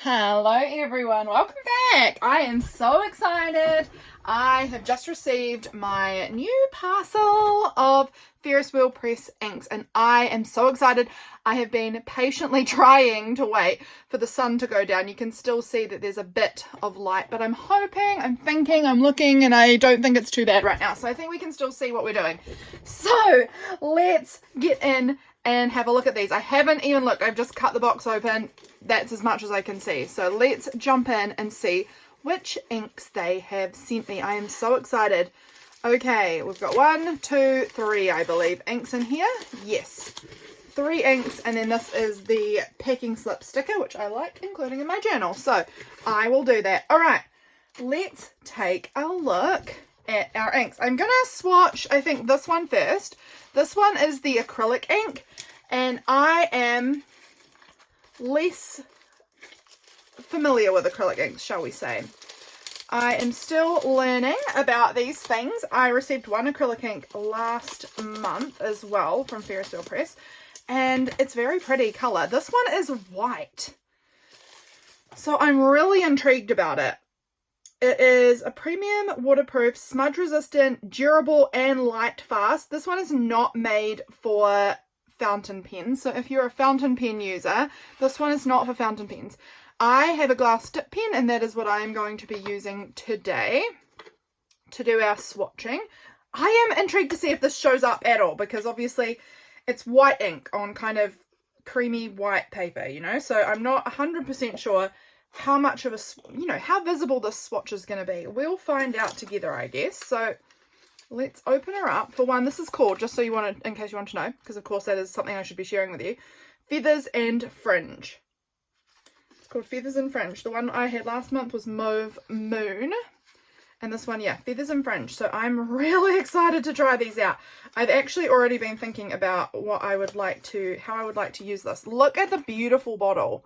Hello everyone, welcome back. I am so excited. I have just received my new parcel of Ferris wheel press inks and I am so excited. I have been patiently trying to wait for the sun to go down. You can still see that there's a bit of light, but I'm hoping, I'm thinking, I'm looking, and I don't think it's too bad right now. So I think we can still see what we're doing. So let's get in and have a look at these. I haven't even looked. I've just cut the box open. That's as much as I can see. So let's jump in and see which inks they have sent me. I am so excited. Okay, we've got 1, 2, 3, I believe, inks in here. Yes, 3 inks, and then this is the packing slip sticker, which I like including in my journal. So I will do that. All right, let's take a look at our inks. I'm gonna swatch, I think, this one first. This one is the acrylic ink, and I am less familiar with acrylic inks, shall we say. I am still learning about these things. I received one acrylic ink last month as well from Ferris Wheel Press, and it's very pretty colour. This one is white, so I'm really intrigued about it. It is a premium, waterproof, smudge resistant, durable and light fast. This one is not made for fountain pens, so if you're a fountain pen user, this one is not for fountain pens. I have a glass dip pen, and that is what I am going to be using today to do our swatching. I am intrigued to see if this shows up at all, because obviously it's white ink on kind of creamy white paper, you know, so I'm not 100% sure how much of a, you know, how visible this swatch is going to be. We'll find out together, I guess. So let's open her up. For one, this is called, just so you want to, in case you want to know, because of course that is something I should be sharing with you, Feathers and Fringe. It's called Feathers and Fringe. The one I had last month was Mauve Moon, and this one, yeah, Feathers and Fringe. So I'm really excited to try these out. I've actually already been thinking about what I would like to, how I would like to use this. Look at the beautiful bottle.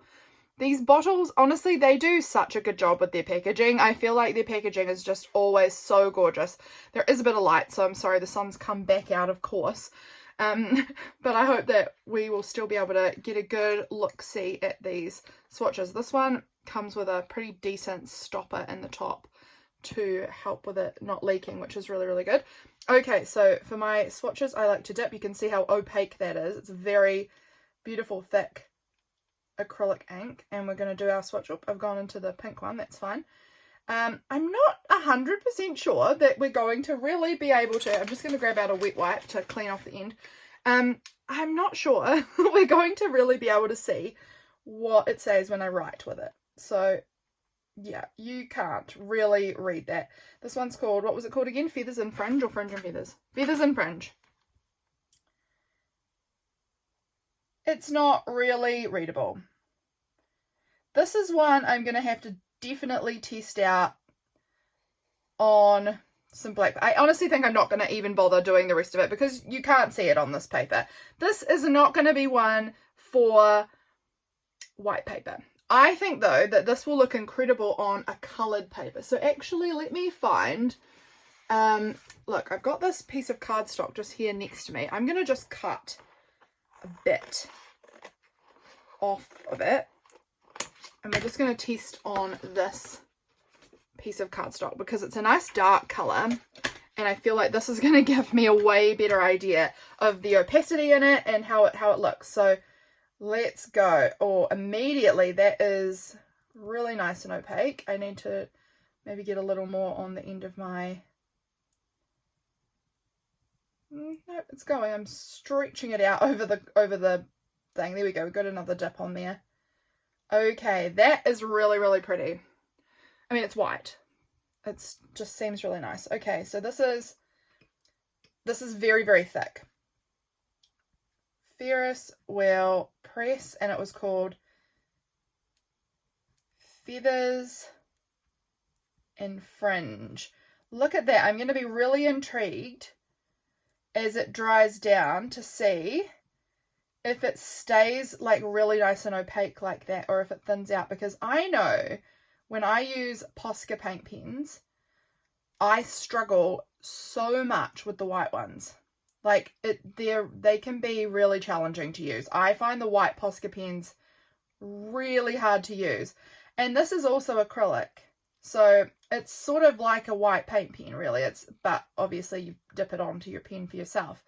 These bottles, honestly, they do such a good job with their packaging. I feel like their packaging is just always so gorgeous. There is a bit of light, so I'm sorry the sun's come back out, of course. But I hope that we will still be able to get a good look-see at these swatches. This one comes with a pretty decent stopper in the top to help with it not leaking, which is really, really good. Okay, so for my swatches, I like to dip. You can see how opaque that is. It's a very beautiful, thick acrylic ink, and we're going to do our swatch. Oh, I've gone into the pink one, that's fine. I'm not 100% sure that we're going to really be able to, I'm just going to grab out a wet wipe to clean off the end. I'm not sure we're going to really be able to see what it says when I write with it. So yeah, you can't really read that. This one's called, what was it called again? Feathers and Fringe, or Fringe and Feathers? Feathers and Fringe. It's not really readable. This is one I'm going to have to definitely test out on some black. I honestly think I'm not going to even bother doing the rest of it because you can't see it on this paper. This is not going to be one for white paper. I think though that this will look incredible on a coloured paper. So actually let me find, look, I've got this piece of cardstock just here next to me. I'm going to just cut a bit off of it, and we're just going to test on this piece of cardstock because it's a nice dark colour, and I feel like this is going to give me a way better idea of the opacity in it and how it looks. So let's go. Oh, immediately that is really nice and opaque. I need to maybe get a little more on the end of my, no, it's going. I'm stretching it out over the thing. There we go. We've got another dip on there. Okay, that is really, really pretty. I mean, it's white. It just seems really nice. Okay, so this is very, very thick. Ferris Wheel Press, and it was called Feathers and Fringe. Look at that. I'm going to be really intrigued as it dries down to see if it stays like really nice and opaque like that, or if it thins out, because I know when I use Posca paint pens, I struggle so much with the white ones. Like they can be really challenging to use. I find the white Posca pens really hard to use. And this is also acrylic. So it's sort of like a white paint pen, really. But obviously you dip it onto your pen for yourself.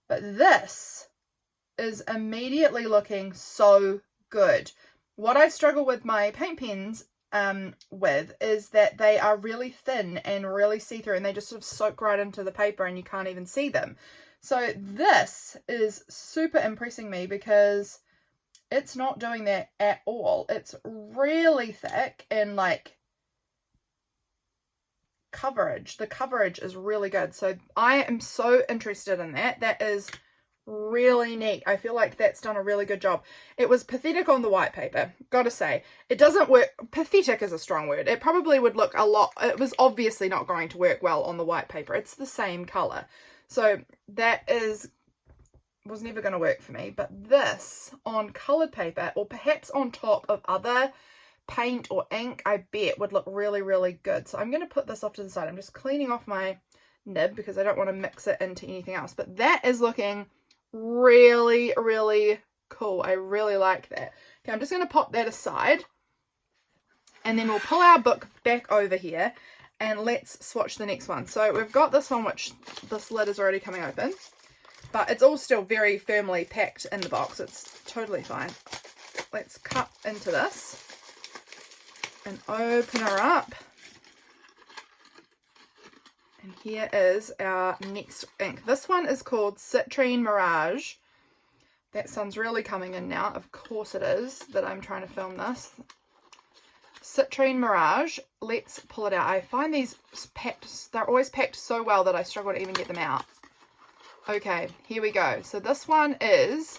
But this is immediately looking so good. What I struggle with my paint pens with is that they are really thin and really see-through, and they just sort of soak right into the paper and you can't even see them. So this is super impressing me because it's not doing that at all. It's really thick and like coverage. The coverage is really good. So I am so interested in that. That is really neat. I feel like that's done a really good job. It was pathetic on the white paper, gotta say. It doesn't work. Pathetic is a strong word. It probably would look a lot. It was obviously not going to work well on the white paper. It's the same color. So that was never going to work for me. But this on colored paper, or perhaps on top of other paint or ink, I bet would look really, really good. So I'm going to put this off to the side. I'm just cleaning off my nib because I don't want to mix it into anything else. But that is looking really, really cool. I really like that. Okay, I'm just going to pop that aside, and then we'll pull our book back over here and let's swatch the next one. So we've got this one, which this lid is already coming open, but it's all still very firmly packed in the box. It's totally fine. Let's cut into this and open her up. And here is our next ink. This one is called Citrine Mirage. That sun's really coming in now. Of course it is that I'm trying to film this. Citrine Mirage. Let's pull it out. I find these packed, they're always packed so well that I struggle to even get them out. Okay, here we go. So this one is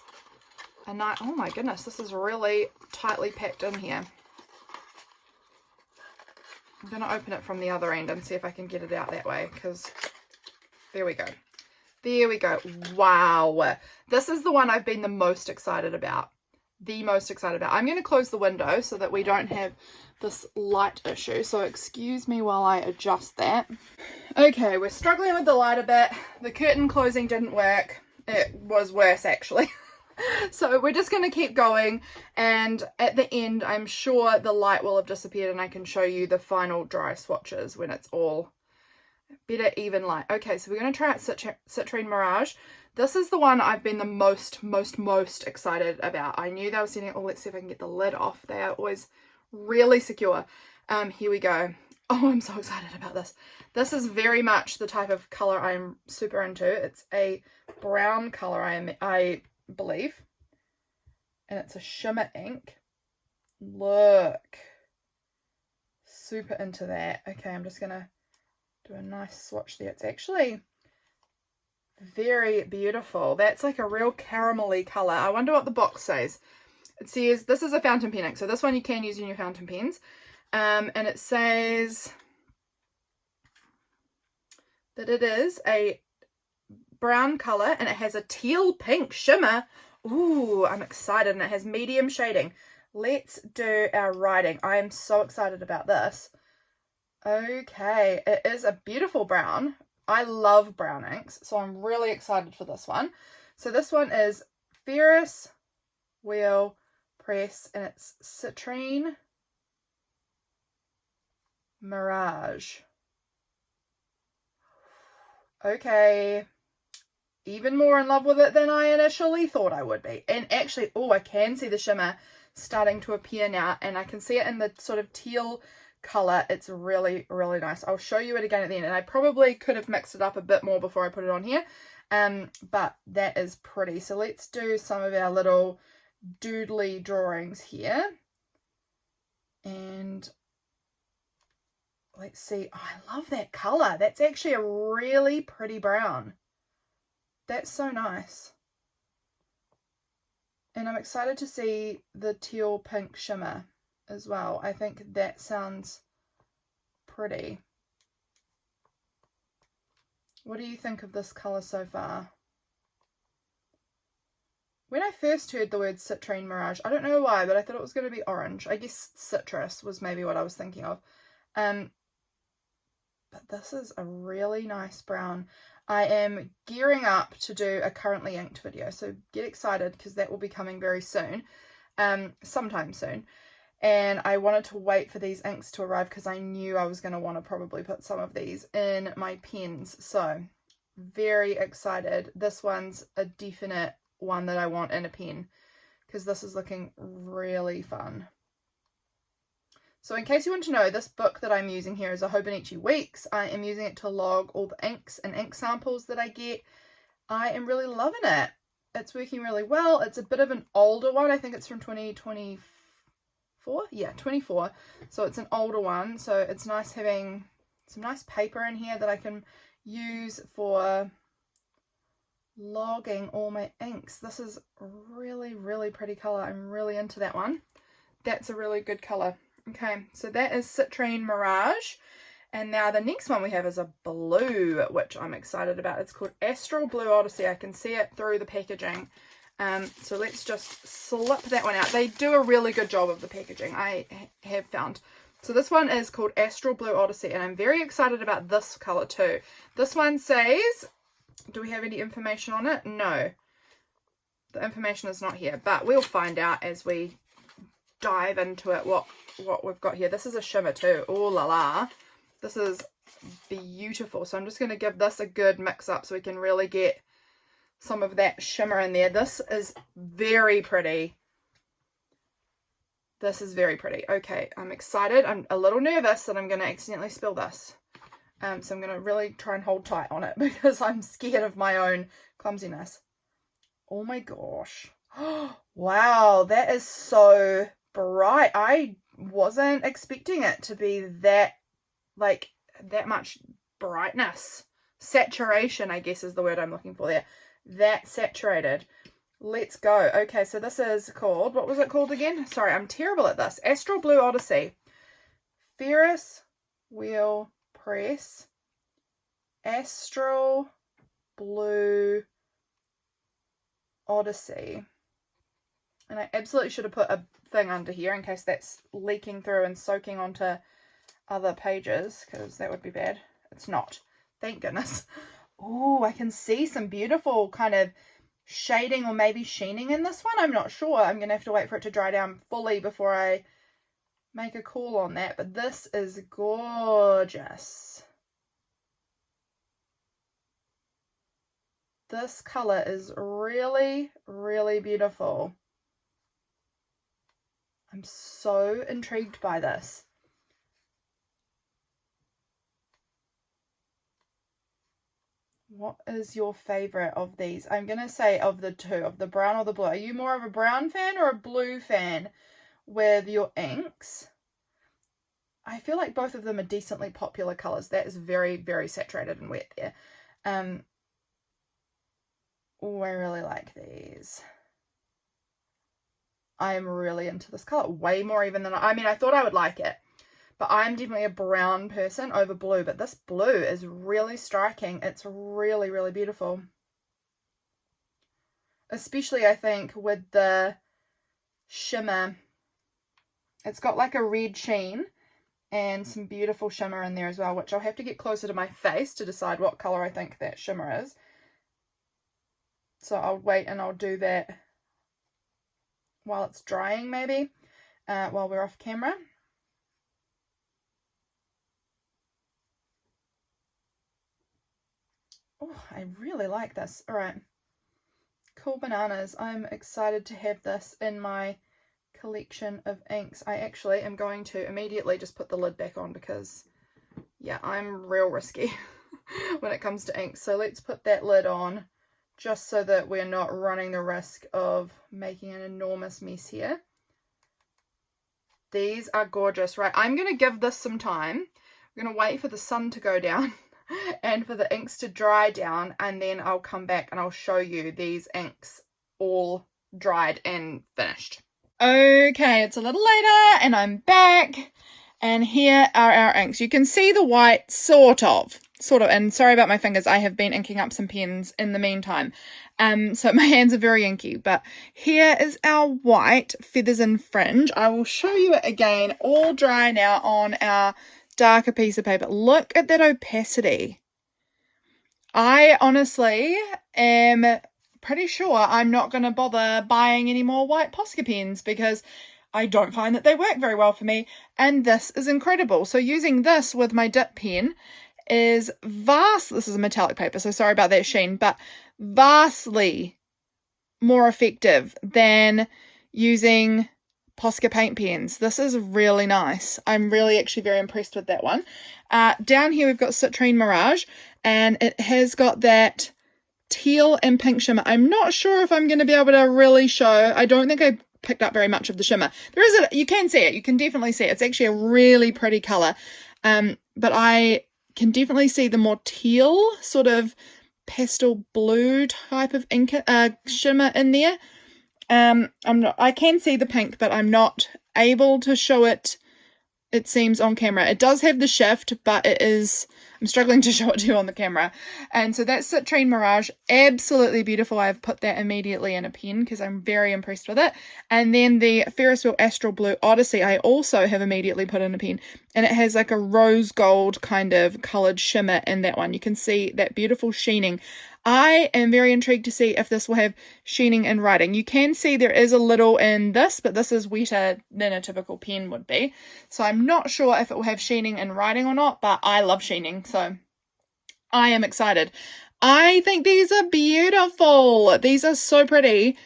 a nice, oh my goodness, this is really tightly packed in here. I'm going to open it from the other end and see if I can get it out that way, because there we go. There we go. Wow. This is the one I've been the most excited about. The most excited about. I'm going to close the window so that we don't have this light issue. So excuse me while I adjust that. Okay, we're struggling with the light a bit. The curtain closing didn't work. It was worse, actually. So we're just going to keep going, and at the end I'm sure the light will have disappeared and I can show you the final dry swatches when it's all better even light. Okay, so we're going to try out Citrine Mirage. This is the one I've been the most excited about. I knew they were sitting. Oh, let's see if I can get the lid off. They are always really secure. Here we go. Oh, I'm so excited about this. This is very much the type of color I'm super into. It's a brown color, I believe, and it's a shimmer ink. Look, super into that. Okay, I'm just gonna do a nice swatch there. It's actually very beautiful. That's like a real caramelly color. I wonder what the box says. It says this is a fountain pen ink, so this one you can use in your fountain pens, and it says that it is a brown color and it has a teal pink shimmer. Ooh, I'm excited, and it has medium shading. Let's do our writing. I am so excited about this. Okay, it is a beautiful brown. I love brown inks, so I'm really excited for this one. So this one is Ferris Wheel Press, and it's Citrine Mirage. Okay, even more in love with it than I initially thought I would be. And actually, oh, I can see the shimmer starting to appear now, and I can see it in the sort of teal color. It's really, really nice. I'll show you it again at the end, and I probably could have mixed it up a bit more before I put it on here, but that is pretty. So let's do some of our little doodly drawings here, and let's see. Oh, I love that color. That's actually a really pretty brown. That's so nice. And I'm excited to see the teal pink shimmer as well. I think that sounds pretty. What do you think of this colour so far? When I first heard the word Citrine Mirage, I don't know why, but I thought it was going to be orange. I guess citrus was maybe what I was thinking of. But this is a really nice brown. I am gearing up to do a currently inked video, so get excited because that will be coming very soon, sometime soon. and I wanted to wait for these inks to arrive because I knew I was going to want to probably put some of these in my pens. So very excited. This one's a definite one that I want in a pen because this is looking really fun. So in case you want to know, this book that I'm using here is a Hobonichi Weeks. I am using it to log all the inks and ink samples that I get. I am really loving it. It's working really well. It's a bit of an older one. I think it's from 2024. Yeah, 24. So it's an older one. So it's nice having some nice paper in here that I can use for logging all my inks. This is really, really pretty color. I'm really into that one. That's a really good color. Okay, so that is Citrine Mirage. And now the next one we have is a blue, which I'm excited about. It's called Astral Blue Odyssey. I can see it through the packaging. So let's just slip that one out. They do a really good job of the packaging, I have found. So this one is called Astral Blue Odyssey, and I'm very excited about this color too. This one says, do we have any information on it? No. The information is not here, but we'll find out as we dive into it what we've got here. This is a shimmer too. Oh la la. This is beautiful. So I'm just going to give this a good mix up so we can really get some of that shimmer in there. This is very pretty. This is very pretty. Okay, I'm excited. I'm a little nervous that I'm going to accidentally spill this. So I'm going to really try and hold tight on it because I'm scared of my own clumsiness. Oh my gosh. Wow, that is so bright. I wasn't expecting it to be that, like, that much brightness. Saturation, I guess, is the word I'm looking for there. That saturated. Let's go. Okay, so this is called, what was it called again? Sorry, I'm terrible at this. Astral Blue Odyssey. Ferris Wheel Press. Astral Blue Odyssey. And I absolutely should have put a thing under here in case that's leaking through and soaking onto other pages, because that would be bad. It's not. Thank goodness. Oh, I can see some beautiful kind of shading or maybe sheening in this one. I'm not sure. I'm going to have to wait for it to dry down fully before I make a call on that. But this is gorgeous. This color is really, really beautiful. I'm so intrigued by this. What is your favorite of these? I'm going to say of the two, of the brown or the blue. Are you more of a brown fan or a blue fan with your inks? I feel like both of them are decently popular colors. That is very, very saturated and wet there. Oh, I really like these. I am really into this color. Way more even than I mean, I thought I would like it. But I'm definitely a brown person over blue. But this blue is really striking. It's really, really beautiful. Especially, I think, with the shimmer. It's got like a red sheen and some beautiful shimmer in there as well, which I'll have to get closer to my face to decide what color I think that shimmer is. So I'll wait and I'll do that while it's drying, maybe, while we're off camera. Oh, I really like this. All right. Cool bananas. I'm excited to have this in my collection of inks. I actually am going to immediately just put the lid back on because, yeah, I'm real risky when it comes to inks. So let's put that lid on just so that we're not running the risk of making an enormous mess here. These are gorgeous, right? I'm going to give this some time. I'm going to wait for the sun to go down and for the inks to dry down, and then I'll come back and I'll show you these inks all dried and finished. Okay, it's a little later and I'm back, and here are our inks. You can see the white, sort of, and sorry about my fingers, I have been inking up some pens in the meantime, so my hands are very inky, but here is our white Feathers and Fringe. I will show you it again, all dry now on our darker piece of paper. Look at that opacity. I honestly am pretty sure I'm not going to bother buying any more white Posca pens because I don't find that they work very well for me, and this is incredible. So using this with my dip pen is this is a metallic paper, so sorry about that sheen, but vastly more effective than using Posca paint pens. This is really nice. I'm really actually very impressed with that one. Down here we've got Citrine Mirage, and it has got that teal and pink shimmer. I'm not sure if I'm going to be able to really show. I don't think I picked up very much of the shimmer. You can see it. You can definitely see it. It's actually a really pretty color. But I can definitely see the more teal, sort of pastel blue type of ink shimmer in there. I can see the pink, but I'm not able to show it, it seems, on camera. It does have the shift, but I'm struggling to show it to you on the camera. And so that's Citrine Mirage, absolutely beautiful. I've put that immediately in a pen because I'm very impressed with it. And then the Ferris Wheel Astral Blue Odyssey, I also have immediately put in a pen, and it has like a rose gold kind of coloured shimmer in that one. You can see that beautiful sheening. I am very intrigued to see if this will have sheening and writing. You can see there is a little in this, but this is wetter than a typical pen would be. So I'm not sure if it will have sheening and writing or not, but I love sheening, so I am excited. I think these are beautiful. These are so pretty.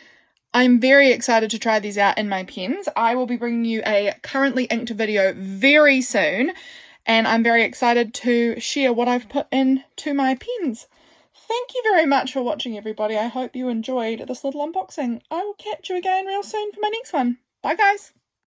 I'm very excited to try these out in my pens. I will be bringing you a currently inked video very soon, and I'm very excited to share what I've put into my pens. Thank you very much for watching, everybody. I hope you enjoyed this little unboxing. I will catch you again real soon for my next one. Bye, guys.